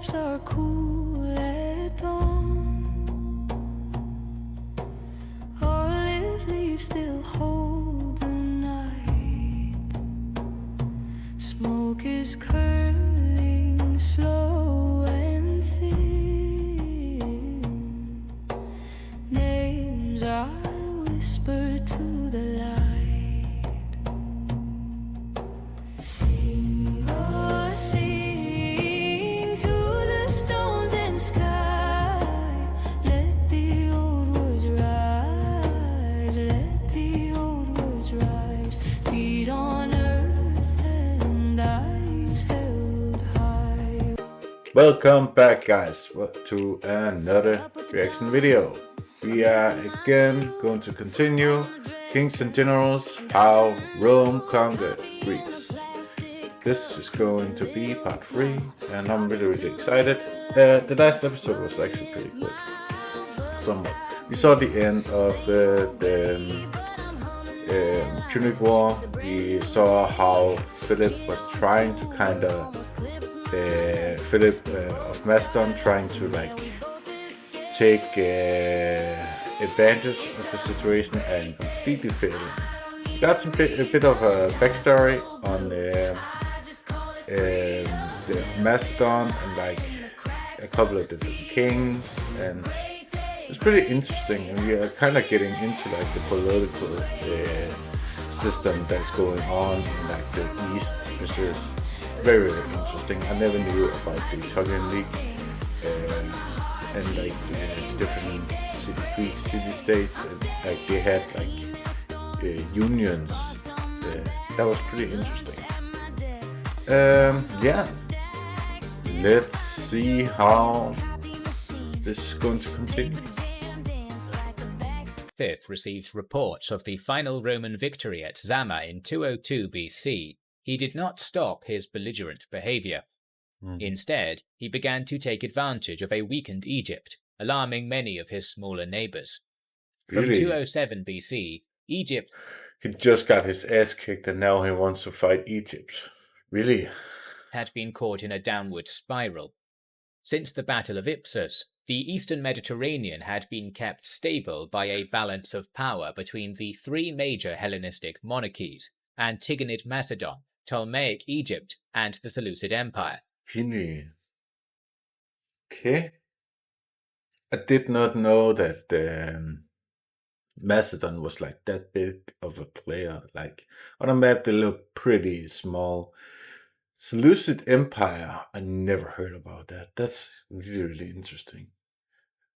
lips are cool at dawn. Olive leaves still hold the night. Smoke is curling slow and thin. Names I whisper to the light. Sing, oh, sing to the stones and sky. Let the old words rise. Let the old words rise. Feet on earth and eyes held high. Welcome back, guys, to another reaction video. We are again going to continue Kings and Generals, how Rome conquered Greece. This is going to be part 3 and I'm really excited. The last episode was actually pretty good. Somewhat. We saw the end of the Punic War. We saw how Philip was trying to Philip of Macedon trying to take advantage of the situation and completely failing. We got a bit of a backstory on the Macedon and a couple of different kings, and it's pretty interesting. And we are kind of getting into the political system that's going on in the East, which is very, very interesting. I never knew about the Aetolian League and different Greek city-states, and they had unions. That was pretty interesting. Yeah, let's see how this is going to continue. V received reports of the final Roman victory at Zama in 202 BC. He did not stop his belligerent behavior. Instead, he began to take advantage of a weakened Egypt, alarming many of his smaller neighbors. From Really? 207 BC, Egypt He just got his ass kicked and now he wants to fight Egypt. Really? had been caught in a downward spiral. Since the Battle of Ipsus, the eastern Mediterranean had been kept stable by a balance of power between the three major Hellenistic monarchies: Antigonid Macedon, Ptolemaic Egypt, and the Seleucid Empire. Really? Okay. I did not know that Macedon was that big of a player. On a map they look pretty small. Seleucid Empire, I never heard about that. That's really, really interesting.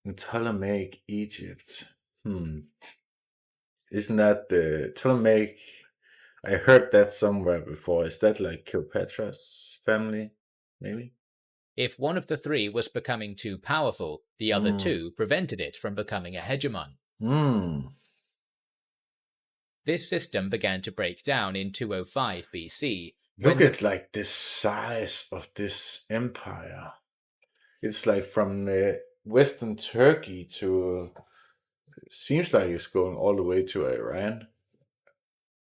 And Ptolemaic Egypt. Isn't that the Ptolemaic? I heard that somewhere before. Is that Cleopatra's family? Maybe? If one of the three was becoming too powerful, the other two prevented it from becoming a hegemon. This system began to break down in 205 BC. Look at the size of this empire. It's from Western Turkey to, seems like it's going all the way to Iran.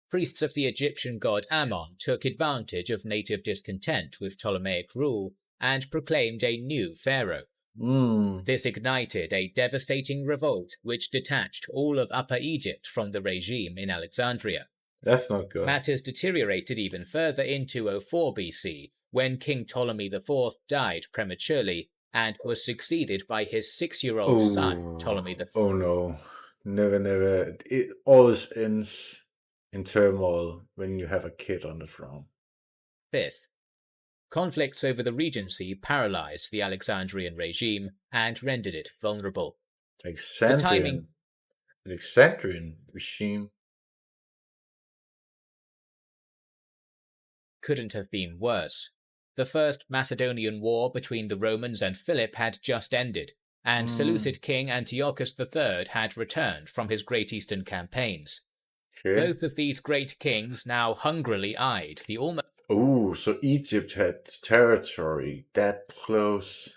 Priests of the Egyptian god Ammon took advantage of native discontent with Ptolemaic rule and proclaimed a new pharaoh. This ignited a devastating revolt which detached all of Upper Egypt from the regime in Alexandria. That's not good. Matters deteriorated even further in 204 BC, when King Ptolemy IV died prematurely and was succeeded by his 6-year-old son, Ptolemy IV. Oh no, never. It always ends in turmoil when you have a kid on the throne. Fifth, conflicts over the regency paralyzed the Alexandrian regime and rendered it vulnerable. Alexandrian regime couldn't have been worse. The First Macedonian War between the Romans and Philip had just ended, and Seleucid king Antiochus III had returned from his Great Eastern campaigns. Okay. Both of these great kings now hungrily eyed the almost... Oh, so Egypt had territory that close.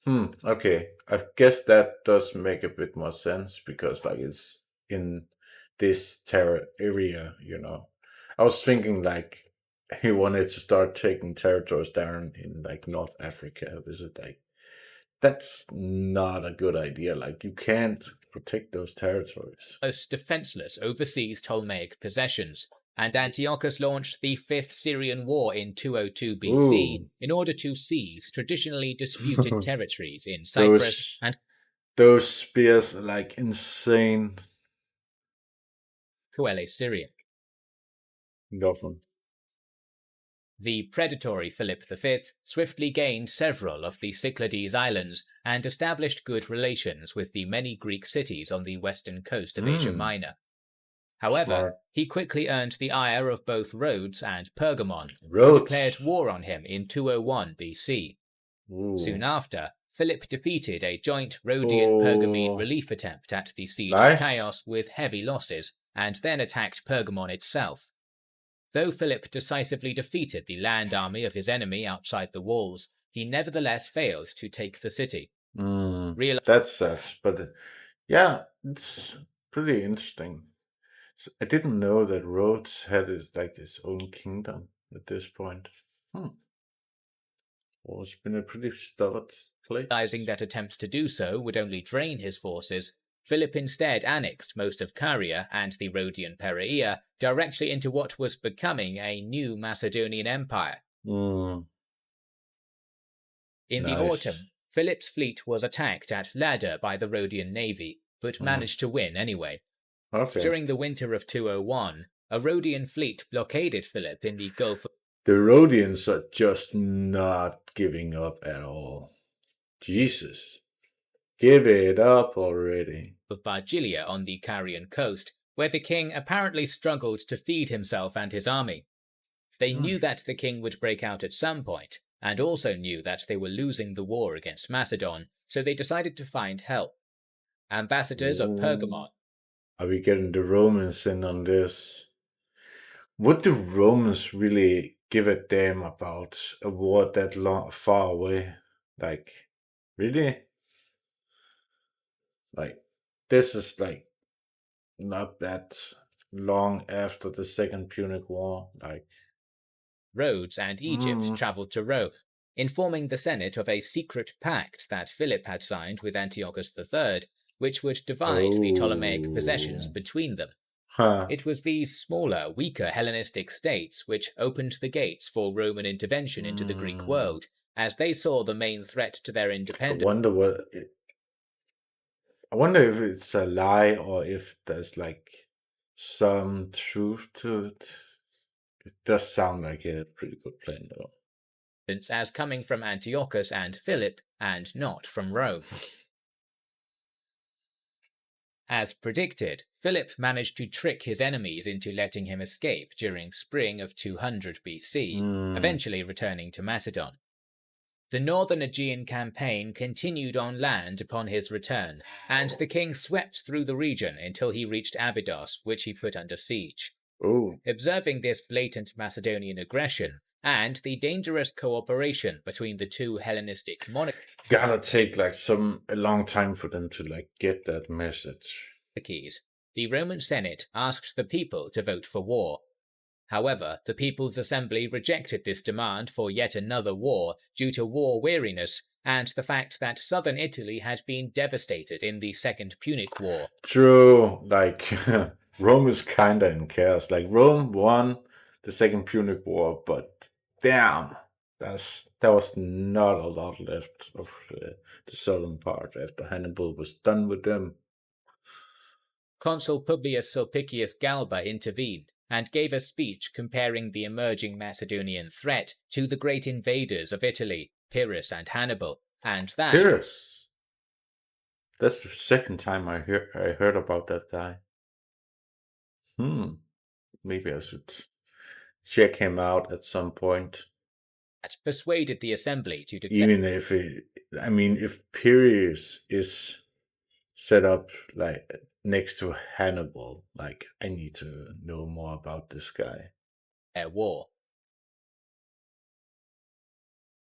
Okay. I guess that does make a bit more sense because it's in this area, I was thinking he wanted to start taking territories down in like North Africa. This is like that's not a good idea. Like you can't protect those territories. Most defenseless overseas Ptolemaic possessions, and Antiochus launched the Fifth Syrian War in 202 BC Ooh, in order to seize traditionally disputed territories in Cyprus those and those spears are like insane. Coele Syria. Nothing. The predatory Philip V swiftly gained several of the Cyclades islands and established good relations with the many Greek cities on the western coast of Asia Minor. However, Smart. he quickly earned the ire of both Rhodes and Pergamon, who Rhodes. declared war on him in 201 BC. Ooh. Soon after, Philip defeated a joint Rhodian-Pergamene relief attempt at the siege of Chios with heavy losses, and then attacked Pergamon itself. Though Philip decisively defeated the land army of his enemy outside the walls, he nevertheless failed to take the city. That's such, but yeah, it's pretty interesting. So I didn't know that Rhodes had his own kingdom at this point. Well, it's been a pretty stubborn place. Realizing that attempts to do so would only drain his forces, Philip instead annexed most of Caria and the Rhodian Perea directly into what was becoming a new Macedonian empire. In the autumn, Philip's fleet was attacked at Lada by the Rhodian navy, but managed to win anyway. Okay. During the winter of 201, a Rhodian fleet blockaded Philip in the Gulf of The Rhodians are just not giving up at all. Jesus. Give it up already. Bargilia on the Carian coast, where the king apparently struggled to feed himself and his army. They knew that the king would break out at some point, and also knew that they were losing the war against Macedon, so they decided to find help. Ambassadors of Pergamon. Are we getting the Romans in on this? Would the Romans really give a damn about a war that far away? Like, really? Like, this is like not that long after the Second Punic War. Like, Rhodes and Egypt travelled to Rome, informing the Senate of a secret pact that Philip had signed with Antiochus III, which would divide the Ptolemaic possessions between them. It was these smaller, weaker Hellenistic states which opened the gates for Roman intervention into the Greek world, as they saw the main threat to their independence. I wonder if it's a lie or if there's like some truth to it. It does sound like a pretty good plan, though. As coming from Antiochus and Philip, and not from Rome. As predicted, Philip managed to trick his enemies into letting him escape during spring of 200 BC, eventually returning to Macedon. The northern Aegean campaign continued on land upon his return, and the king swept through the region until he reached Abydos, which he put under siege. Observing this blatant Macedonian aggression, and the dangerous cooperation between the two Hellenistic monarchies, gotta take like a long time for them to like get that message. The Roman Senate asked the people to vote for war. However, the People's Assembly rejected this demand for yet another war due to war weariness and the fact that southern Italy had been devastated in the Second Punic War. True, like Rome is kinda in chaos. Like Rome won the Second Punic War, but damn, there was not a lot left of the southern part after Hannibal was done with them. Consul Publius Sulpicius Galba intervened and gave a speech comparing the emerging Macedonian threat to the great invaders of Italy, Pyrrhus and Hannibal, and that... Pyrrhus? That's the second time I heard about that guy. Maybe I should check him out at some point. That persuaded the assembly to declare... Even if Pyrrhus is set up like next to Hannibal, like I need to know more about this guy. War.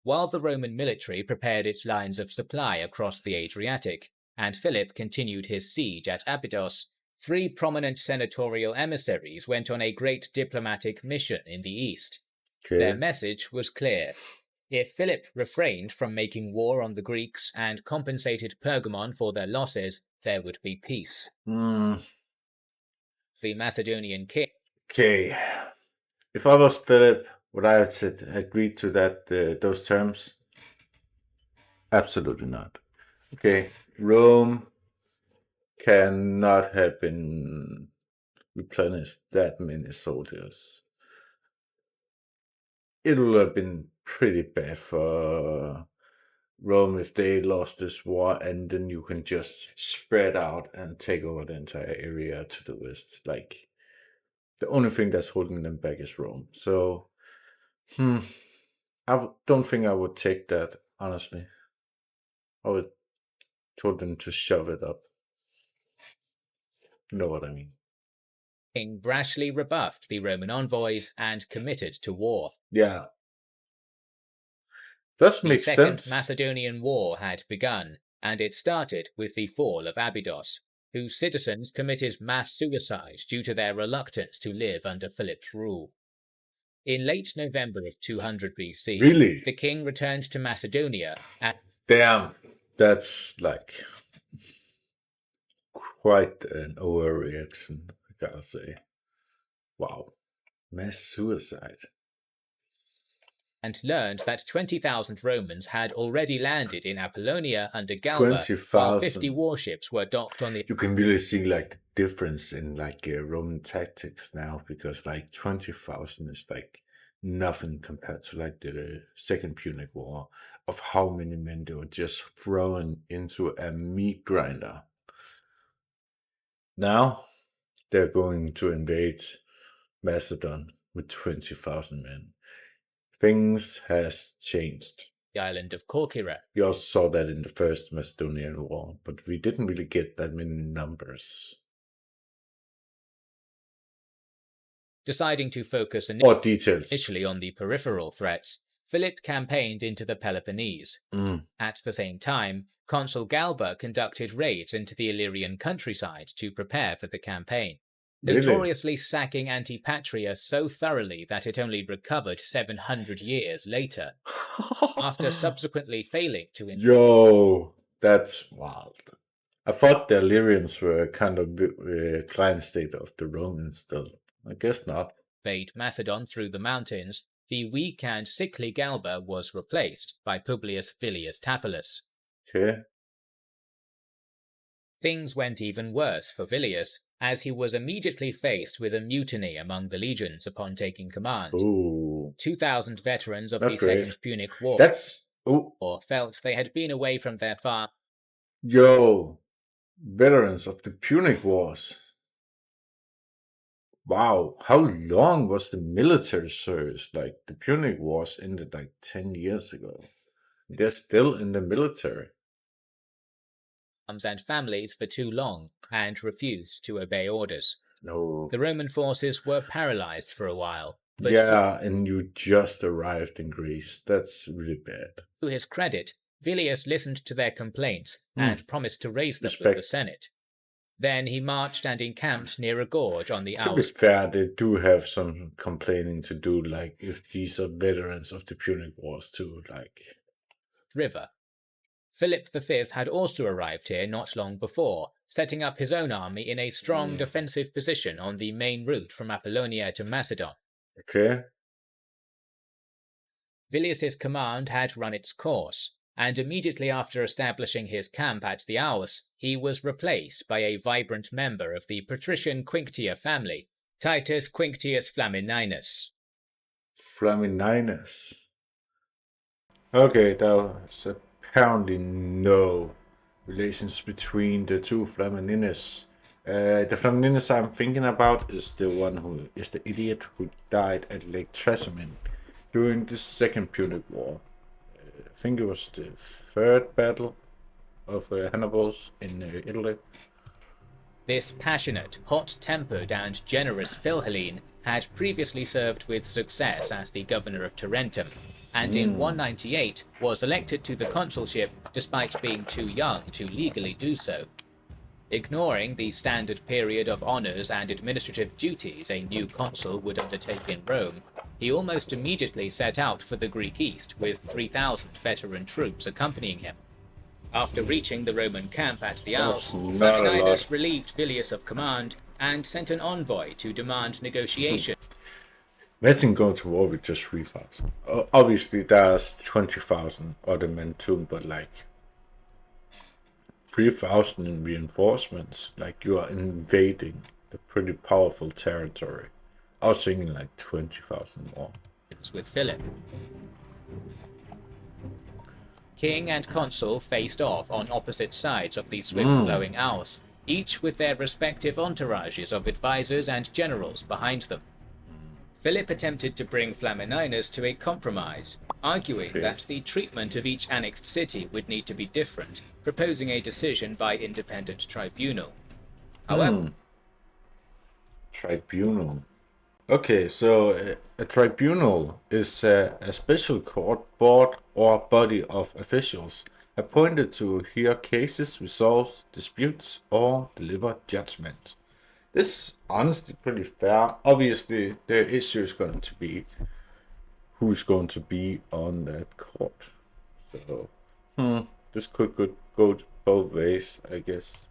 While the Roman military prepared its lines of supply across the Adriatic, and Philip continued his siege at Abydos, 3 prominent senatorial emissaries went on a great diplomatic mission in the east. Their Okay. message was clear. If Philip refrained from making war on the Greeks and compensated Pergamon for their losses, there would be peace. Hmm. The Macedonian king Okay. If I was Philip, would I have said agreed to that those terms? Absolutely not. Okay. Rome cannot have been replenished that many soldiers. It would have been pretty bad for Rome if they lost this war and then you can just spread out and take over the entire area to the west. Like, the only thing that's holding them back is Rome. So, don't think I would take that, honestly. I would told them to shove it up. You know what I mean? brashly rebuffed the Roman envoys and committed to war. Yeah. Does The make Second sense. Macedonian War had begun, and it started with the fall of Abydos, whose citizens committed mass suicide due to their reluctance to live under Philip's rule. In late November of 200 BC, Really? the king returned to Macedonia and Damn. That's like quite an overreaction, I gotta say. Wow. Mass suicide. learned that 20,000 Romans had already landed in Apollonia under Galba, while 50 20,000. warships were docked on the You can really see like the difference in like Roman tactics now, because like 20,000 is like nothing compared to like the Second Punic War, of how many men they were just thrown into a meat grinder. Now they're going to invade Macedon with 20,000 men. Things has changed. island of Corcyra. We also saw that in the First Macedonian War, but we didn't really get that many numbers. Deciding to focus Or details. initially on the peripheral threats, Philip campaigned into the Peloponnese. At the same time, Consul Galba conducted raids into the Illyrian countryside to prepare for the campaign, notoriously sacking Antipatria so thoroughly that it only recovered 700 years later, after subsequently failing to Yo, that's wild. I thought the Illyrians were kind of a client state of the Romans still. I guess not. invade Macedon through the mountains. The weak and sickly Galba was replaced by Publius Villius Tapulus. Okay. Things went even worse for Villius, as he was immediately faced with a mutiny among the legions upon taking command. Ooh. 2,000 veterans of Not the great. Second Punic War felt they had been away from their farm. Yo, veterans of the Punic Wars. Wow, how long was the military service? Like, the Punic Wars ended like 10 years ago. They're still in the military. And families for too long and refused to obey orders. No. The Roman forces were paralyzed for a while. But Yeah, and you just arrived in Greece. That's really bad. to his credit, Villius listened to their complaints and promised to raise them with Respect. the Senate. Then he marched and encamped near a gorge on the To be fair, they do have some complaining to do, like, if these are veterans of the Punic Wars too, like... River. Philip V had also arrived here not long before, setting up his own army in a strong defensive position on the main route from Apollonia to Macedon. Okay. Villius's command had run its course, and immediately after establishing his camp at the Aus, he was replaced by a vibrant member of the patrician Quinctia family, Titus Quinctius Flamininus. Flamininus. Okay, there's apparently no relations between the two Flamininus. The Flamininus I'm thinking about is the one who is the idiot who died at Lake Trasimene during the Second Punic War. I think it was the third battle of Hannibal's in Italy. This passionate, hot-tempered and generous Philhellene had previously served with success as the governor of Tarentum, and in 198 was elected to the consulship despite being too young to legally do so. Ignoring the standard period of honours and administrative duties a new consul would undertake in Rome, He almost immediately set out for the Greek east with 3,000 veteran troops accompanying him. After reaching the Roman camp at the Alps, Flamininus relieved Villius of command and sent an envoy to demand negotiation. Imagine going to war with just 3,000. Obviously, there's 20,000 other men too, but like 3,000 in reinforcements, like you are invading a pretty powerful territory. I was thinking like 20,000 more. With Philip. King and consul faced off on opposite sides of the swift-flowing Aus, each with their respective entourages of advisors and generals behind them. Philip attempted to bring Flamininus to a compromise, arguing that the treatment of each annexed city would need to be different, proposing a decision by independent tribunal. However, Tribunal. Okay, so a tribunal is a special court, board, or body of officials appointed to hear cases, resolve disputes, or deliver judgment. This is honestly pretty fair. Obviously, the issue is going to be who's going to be on that court. So, this could go both ways, I guess.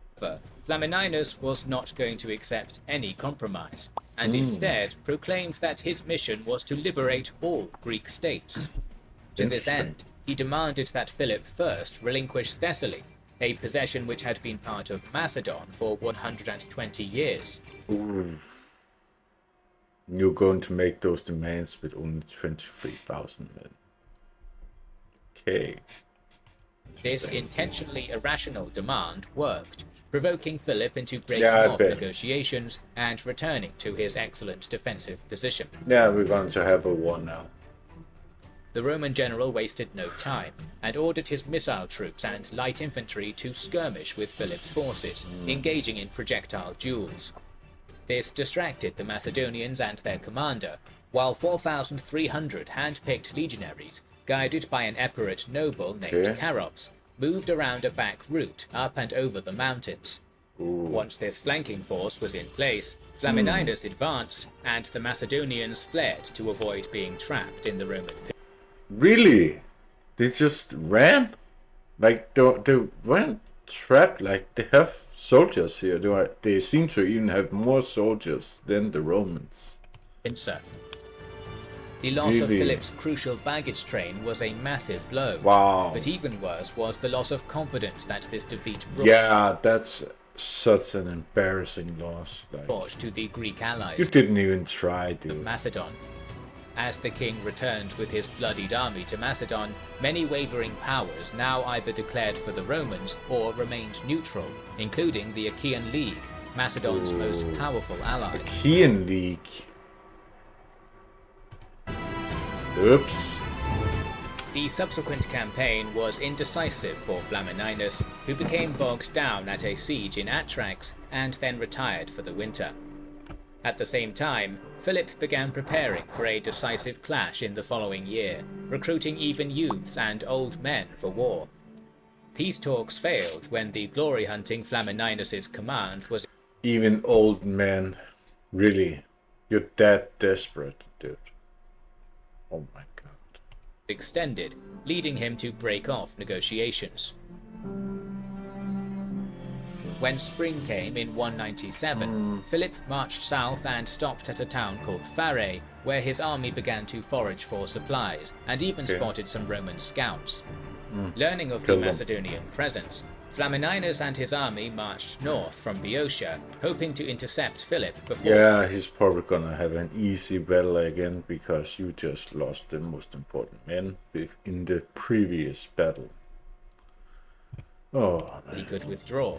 Flamininus was not going to accept any compromise, and instead proclaimed that his mission was to liberate all Greek states. To this end, he demanded that Philip first relinquish Thessaly, a possession which had been part of Macedon for 120 years. Ooh. You're going to make those demands with only 23,000 men. Okay. This intentionally irrational demand worked, provoking Philip into breaking off negotiations and returning to his excellent defensive position. Yeah, we're going to have a war now. The Roman general wasted no time and ordered his missile troops and light infantry to skirmish with Philip's forces, engaging in projectile duels. This distracted the Macedonians and their commander, while 4,300 hand-picked legionaries, guided by an Epirot noble named Charops, moved around a back route up and over the mountains. Once this flanking force was in place, Flamininus advanced, and the Macedonians fled to avoid being trapped in the Roman pit. Really? They just ran? Like, they weren't trapped, like, they have soldiers here. They seem to even have more soldiers than the Romans. The loss of Philip's crucial baggage train was a massive blow. Wow. But even worse was the loss of confidence that this defeat brought. Yeah, that's such an embarrassing loss. Like, to the Greek allies. You didn't even try, dude. Of Macedon. As the king returned with his bloodied army to Macedon, many wavering powers now either declared for the Romans or remained neutral, including the Achaean League, Macedon's most powerful ally. Achaean League. Oops. The subsequent campaign was indecisive for Flamininus, who became bogged down at a siege in Atrax and then retired for the winter. At the same time, Philip began preparing for a decisive clash in the following year, recruiting even youths and old men for war. Peace talks failed when the glory-hunting Flamininus's command was... Even old men? Really? You're that desperate, dude. Oh my god. ...extended, leading him to break off negotiations. When spring came in 197, Philip marched south and stopped at a town called Pharae, where his army began to forage for supplies, and even spotted some Roman scouts. Learning of the Macedonian presence, Flamininus and his army marched north from Boeotia, hoping to intercept Philip before... Yeah, he's probably gonna have an easy battle again, because you just lost the most important men in the previous battle. Oh, man. He could withdraw.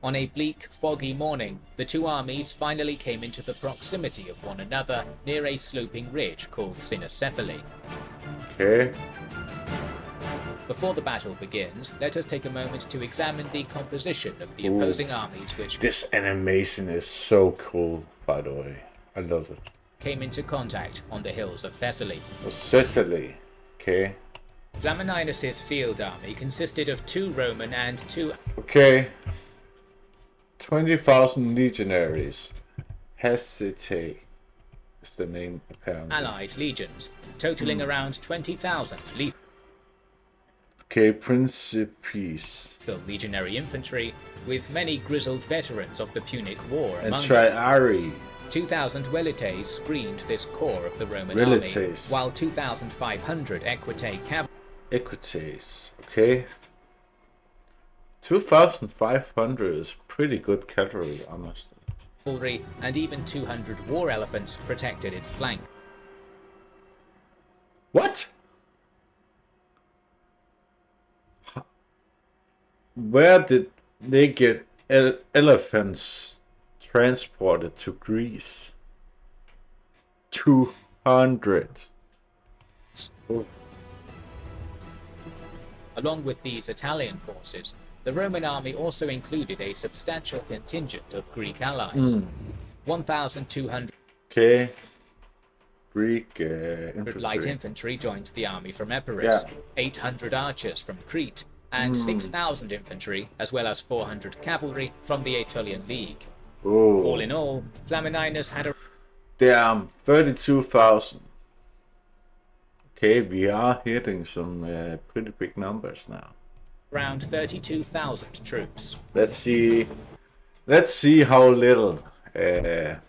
On a bleak, foggy morning, the two armies finally came into the proximity of one another near a sloping ridge called Cynocephaly. Okay. Before the battle begins, let us take a moment to examine the composition of the opposing armies which... This animation is so cool, by the way. I love it. ...came into contact on the hills of Thessaly. Thessaly. Okay. Flamininus's field army consisted of 2 Roman and 2... Okay. 20,000 legionaries hesitate is the name apparently. Allied legions, totaling around 20,000 lethal Okay, Principes. legionary infantry, with many grizzled veterans of the Punic War And among them. Triari. 2,000 velites screened this core of the Roman Velites. army, while 2,500 equitae Equites. Okay. 2,500 is pretty good cavalry, honestly. cavalry and even 200 war elephants protected its flank. What? Where did they get elephants transported to Greece? 200. Oh. Along with these Italian forces, the Roman army also included a substantial contingent of Greek allies. 1,200 Okay. Greek infantry. light infantry joined the army from Epirus, 800 archers from Crete, and 6,000 infantry, as well as 400 cavalry from the Aetolian League. Oh. All in all, Flamininus had Damn, 32,000. Okay, we are hitting some pretty big numbers now. around 32,000 troops. Let's see. Let's see how little the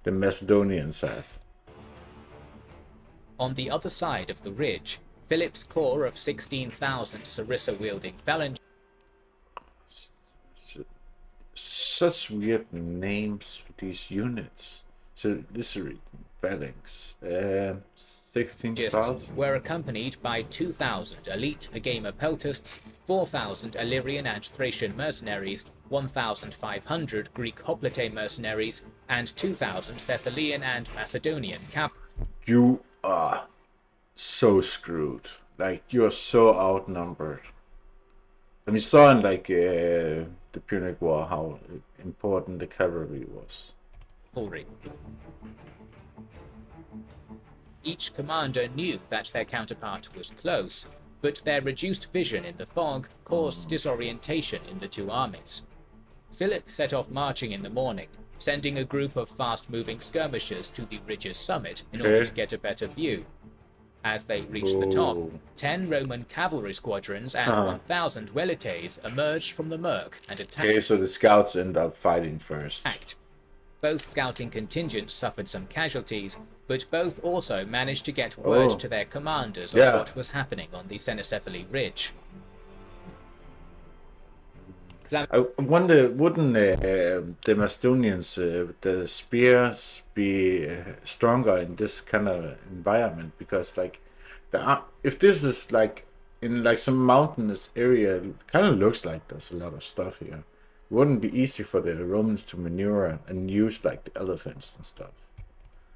Macedonians have. On the other side of the ridge, Philip's corps of 16,000 sarissa-wielding phalanges Such weird names for these units. So this is phalanx. 16,000. were accompanied by 2,000 elite Agama peltasts, 4,000 Illyrian and Thracian mercenaries, 1,500 Greek hoplite mercenaries, and 2,000 Thessalian and Macedonian cavalry. You are so screwed. Like, you're so outnumbered. And we saw in like the Punic War how important the cavalry was. Each commander knew that their counterpart was close, but their reduced vision in the fog caused disorientation in the two armies. Philip set off marching in the morning, sending a group of fast-moving skirmishers to the ridge's summit in order to get a better view. As they reached the top, 10 Roman cavalry squadrons and 1,000 velites emerged from the murk and attacked. Okay, so the scouts end up fighting first. Both scouting contingents suffered some casualties, but both also managed to get word to their commanders of what was happening on the Cenocephali Ridge. I wonder, wouldn't the Macedonians with the spears be stronger in this kind of environment? Because like, if this is like in like some mountainous area, it kind of looks like there's a lot of stuff here. It wouldn't be easy for the Romans to maneuver and use like the elephants and stuff.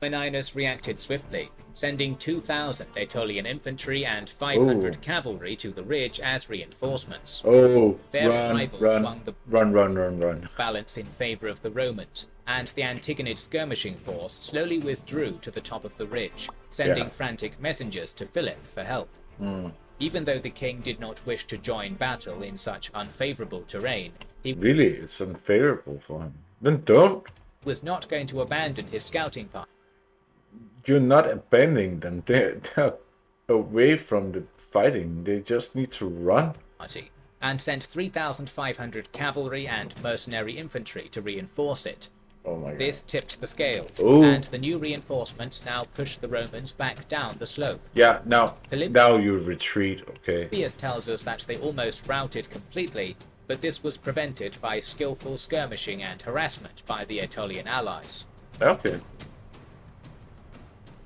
Flamininus reacted swiftly, sending 2,000 Aetolian infantry and 500 cavalry to the ridge as reinforcements. Their arrival swung the balance in favor of the Romans, and the Antigonid skirmishing force slowly withdrew to the top of the ridge, sending frantic messengers to Philip for help. Even though the king did not wish to join battle in such unfavorable terrain, he it's unfavorable for him. Then don't. Was not going to abandon his scouting party. You're not abandoning them. They're away from the fighting. They just need to run. And sent 3,500 cavalry and mercenary infantry to reinforce it. Oh my God. This tipped the scales, and the new reinforcements now pushed the Romans back down the slope. Yeah, now you retreat, okay. Polybius tells us that they almost routed completely, but this was prevented by skillful skirmishing and harassment by the Aetolian allies. Okay.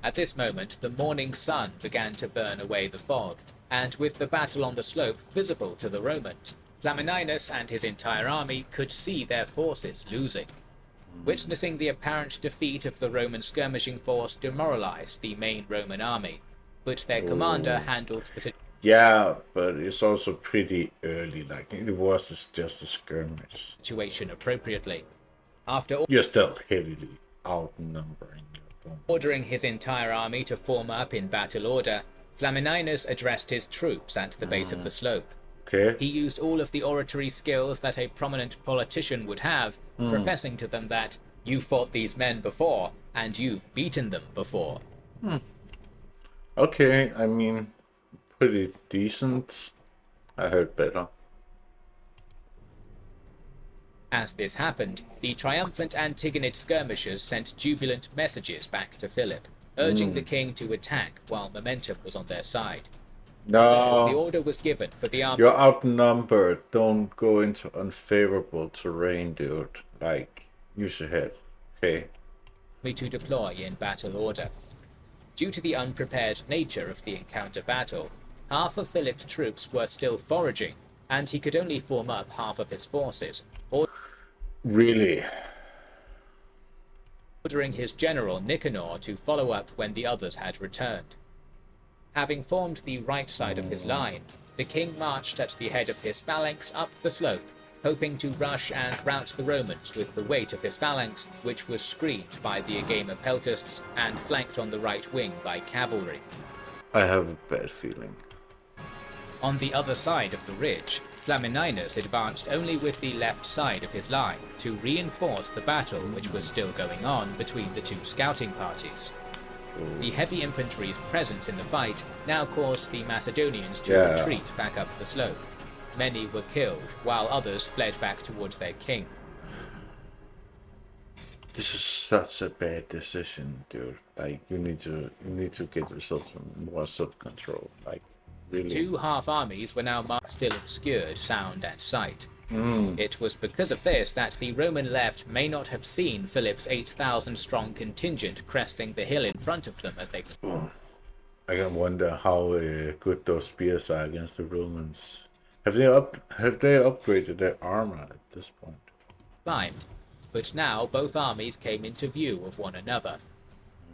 At this moment, the morning sun began to burn away the fog, and with the battle on the slope visible to the Romans, Flamininus and his entire army could see their forces losing. Witnessing the apparent defeat of the Roman skirmishing force demoralized the main Roman army, but their commander handled the situation. Yeah, but it's also pretty early, like it was just a skirmish. Appropriately. After You're still heavily outnumbering your opponent. Ordering his entire army to form up in battle order, Flamininus addressed his troops at the base of the slope. Okay. He used all of the oratory skills that a prominent politician would have, professing to them that You fought these men before, and you've beaten them before. Okay, I mean, pretty decent. I heard better. As this happened, the triumphant Antigonid skirmishers sent jubilant messages back to Philip, urging the king to attack while momentum was on their side. So the No, order was given for the army you're outnumbered. Don't go into unfavorable terrain, dude. Like, use your head. Okay. to deploy in battle order. Due to the unprepared nature of the encounter battle, half of Philip's troops were still foraging, and he could only form up half of his forces, Really? ordering his general Nicanor to follow up when the others had returned. Having formed the right side of his line, the king marched at the head of his phalanx up the slope, hoping to rush and rout the Romans with the weight of his phalanx, which was screened by the Agama peltasts and flanked on the right wing by cavalry. I have a bad feeling. On the other side of the ridge, Flamininus advanced only with the left side of his line to reinforce the battle which was still going on between the two scouting parties. The heavy infantry's presence in the fight now caused the Macedonians to retreat back up the slope. Many were killed, while others fled back towards their king. This is such a bad decision, dude. Like, you need to get yourself some more self-control. Like, really. Two half armies were now still obscured sound and sight. It was because of this that the Roman left may not have seen Philip's 8,000 strong contingent cresting the hill in front of them as they I can wonder how good those spears are against the Romans. Have they upgraded their armor at this point? climbed. But now both armies came into view of one another.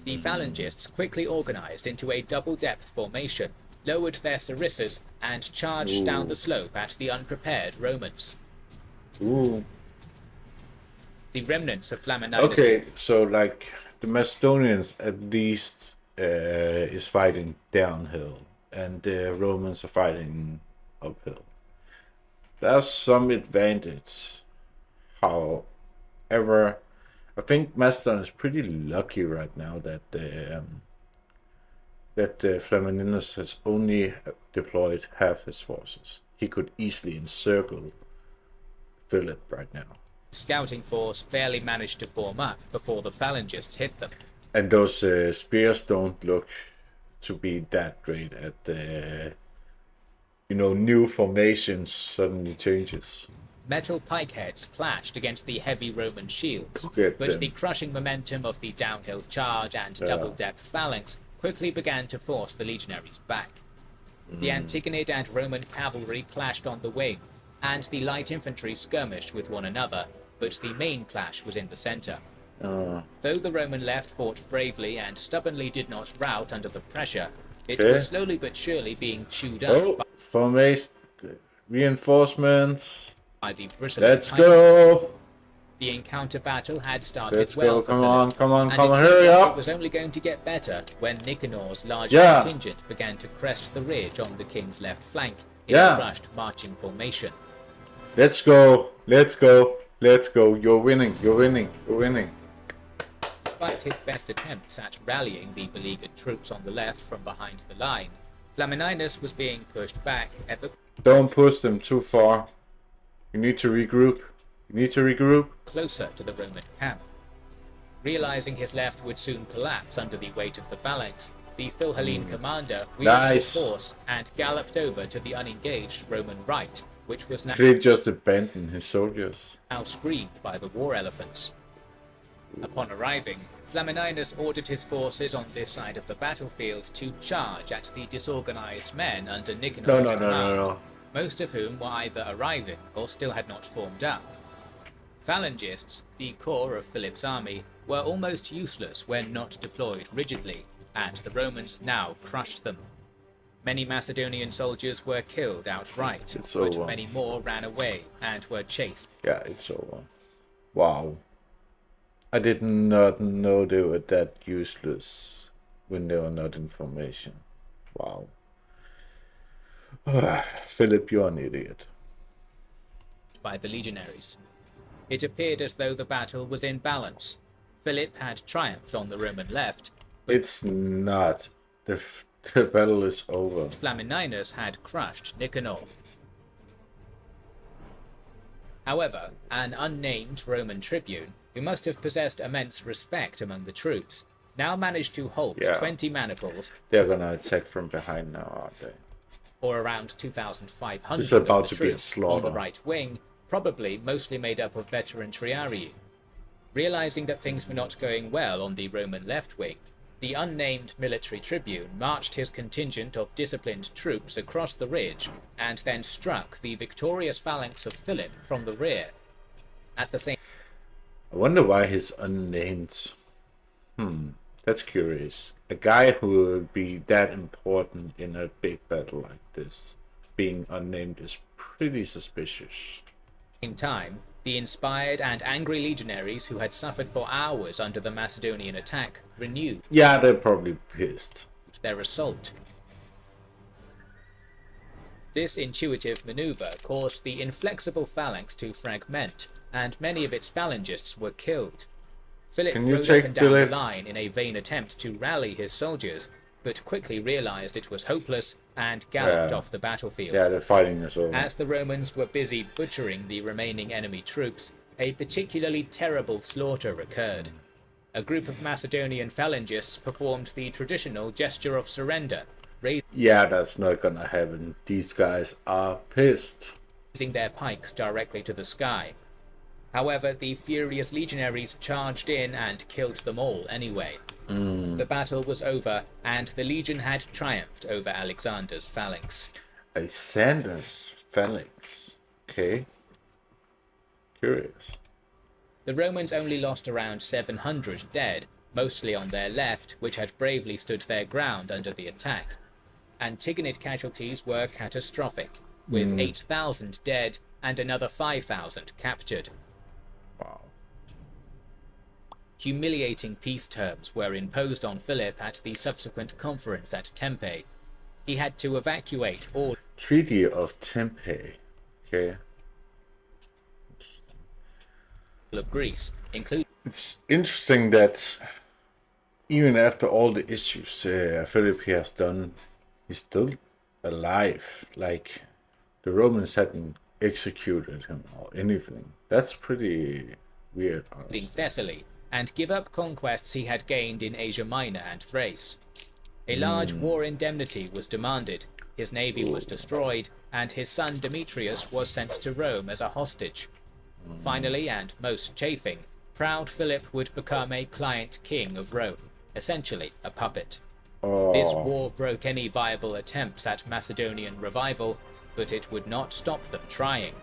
The phalangists quickly organized into a double-depth formation, lowered their sarissas, and charged down the slope at the unprepared Romans. Ooh. The remnants of Flamininus. Okay, so like the Macedonians at least is fighting downhill, and the Romans are fighting uphill. There's some advantage. However, I think Macedon is pretty lucky right now that Flamininus has only deployed half his forces. He could easily encircle Philip right now. Scouting force barely managed to form up before the phalangists hit them. And those spears don't look to be that great at new formations suddenly changes. Metal pikeheads clashed against the heavy Roman shields, Get but them. the crushing momentum of the downhill charge and double-depth phalanx quickly began to force the legionaries back. The Antigonid and Roman cavalry clashed on the wing, and the light infantry skirmished with one another, but the main clash was in the center. Though the Roman left fought bravely and stubbornly did not rout under the pressure, it was slowly but surely being chewed up Formation, reinforcements. by the bristling Let's pikemen. go. The encounter battle had started Let's well go. for Come Philip, on, and it hurry seemed like up. it was only going to get better when Nicanor's large Yeah. contingent began to crest the ridge on the king's left flank in Yeah. a rushed marching formation. Let's go. Let's go. Let's go. You're winning. You're winning. You're winning. Despite his best attempts at rallying the beleaguered troops on the left from behind the line, Flamininus was being pushed back ever Don't push them too far. You need to regroup. You need to regroup. closer to the Roman camp. Realizing his left would soon collapse under the weight of the phalanx, the Philhellene commander wheeled his horse and galloped over to the unengaged Roman right, which was He just abandoned his soldiers. now screened by the war elephants. Upon arriving, Flamininus ordered his forces on this side of the battlefield to charge at the disorganized men under Nicanor's command, No. most of whom were either arriving or still had not formed up. Phalangists, the core of Philip's army, were almost useless when not deployed rigidly, and the Romans now crushed them. Many Macedonian soldiers were killed outright, It's but over. many more ran away and were chased. Yeah, it's over. Wow. I did not know they were that useless when they were not in formation. Wow. Philip, you're an idiot. by the legionaries. It appeared as though the battle was in balance, Philip had triumphed on the Roman left, It's not. The battle is over. Flamininus had crushed Nicanor. However, an unnamed Roman tribune, who must have possessed immense respect among the troops, now managed to halt 20 maniples. They're gonna attack from behind now, aren't they? Or around 2,500 It's about of the to be a troops slaughter. on the right wing, probably mostly made up of veteran triarii. Realizing that things were not going well on the Roman left wing, the unnamed military tribune marched his contingent of disciplined troops across the ridge and then struck the victorious phalanx of Philip from the rear. At the same I wonder why he's unnamed. That's curious. A guy who would be that important in a big battle like this, being unnamed is pretty suspicious. time, the inspired and angry legionaries who had suffered for hours under the Macedonian attack renewed Yeah, they're probably pissed. their assault. This intuitive maneuver caused the inflexible phalanx to fragment, and many of its phalangists were killed. Philip Can you rode take up and down Philip? the line in a vain attempt to rally his soldiers, but quickly realized it was hopeless and galloped off the battlefield. Yeah, the fighting is over. As the Romans were busy butchering the remaining enemy troops, a particularly terrible slaughter occurred. A group of Macedonian phalangists performed the traditional gesture of surrender, Yeah, that's not gonna happen. These guys are pissed. raising their pikes directly to the sky. However, the furious legionaries charged in and killed them all anyway. The battle was over, and the legion had triumphed over Alexander's phalanx. Alexander's phalanx. Okay. Curious. The Romans only lost around 700 dead, mostly on their left, which had bravely stood their ground under the attack. Antigonid casualties were catastrophic, with 8,000 dead and another 5,000 captured. Wow. Humiliating peace terms were imposed on Philip at the subsequent conference at Tempe. He had to evacuate all Treaty of Tempe. Okay. of Greece, including It's interesting that even after all the issues Philip has done, he's still alive. Like, the Romans hadn't executed him or anything. That's pretty weird, honestly. Thessaly, and give up conquests he had gained in Asia Minor and Thrace. A large war indemnity was demanded, his navy was destroyed, and his son Demetrius was sent to Rome as a hostage. Finally, and most chafing, proud Philip would become a client king of Rome, essentially a puppet. This war broke any viable attempts at Macedonian revival, but it would not stop them trying.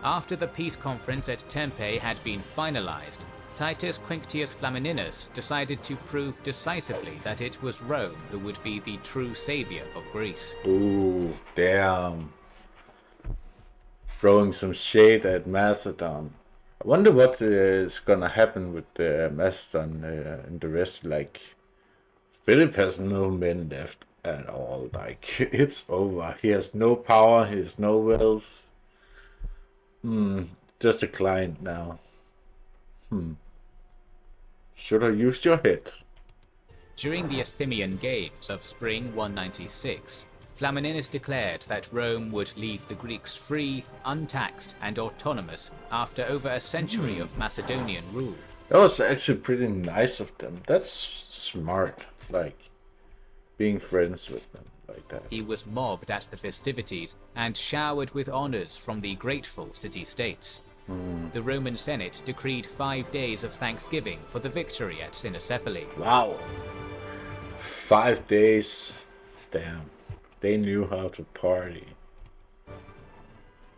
After the peace conference at Tempe had been finalized, Titus Quinctius Flamininus decided to prove decisively that it was Rome who would be the true savior of Greece. Ooh, damn. Throwing some shade at Macedon. I wonder what is gonna happen with Macedon and the rest. Like, Philip has no men left at all. Like, it's over. He has no power. He has no wealth. Just a client now. Should have used your head. During the Isthmian Games of spring 196, Flamininus declared that Rome would leave the Greeks free, untaxed, and autonomous after over a century of Macedonian rule. That was actually pretty nice of them. That's smart. Like, being friends with them like that. He was mobbed at the festivities and showered with honors from the grateful city-states. The Roman Senate decreed 5 days of thanksgiving for the victory at Cynocephaly. Wow. 5 days. Damn. They knew how to party.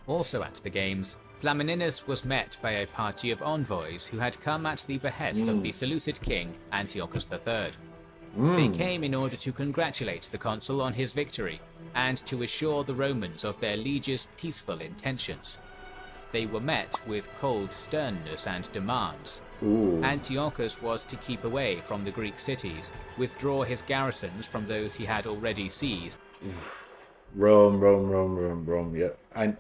Also at the games, Flamininus was met by a party of envoys who had come at the behest of the Seleucid king Antiochus III. They came in order to congratulate the consul on his victory and to assure the Romans of their liege's peaceful intentions. They were met with cold sternness and demands. Antiochus was to keep away from the Greek cities, withdraw his garrisons from those he had already seized, Rome. Yeah,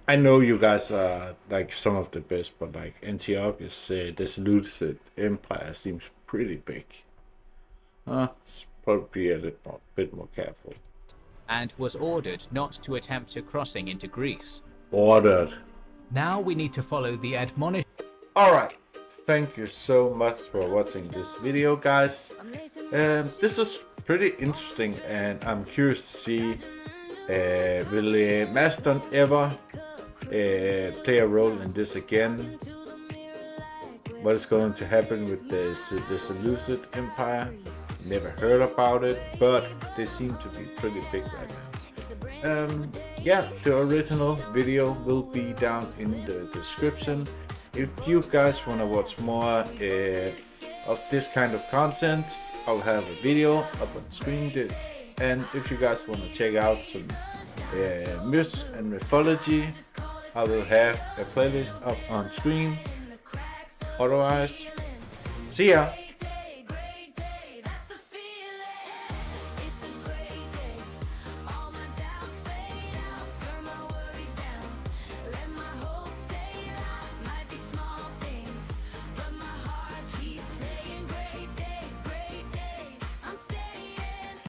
I know you guys are like some of the best, but like Antiochus, this Seleucid empire seems pretty big. It's probably a bit more careful. and was ordered not to attempt a crossing into Greece. Ordered. Now we need to follow the admonition. Alright, thank you so much for watching this video, guys. This is pretty interesting, and I'm curious to see will Macedon ever play a role in this again? What is going to happen with the Seleucid Empire? Never heard about it, but they seem to be pretty big right now. Yeah, the original video will be down in the description. If you guys want to watch more of this kind of content, I'll have a video up on screen. And if you guys want to check out some myths and mythology, I will have a playlist up on screen. Otherwise, see ya!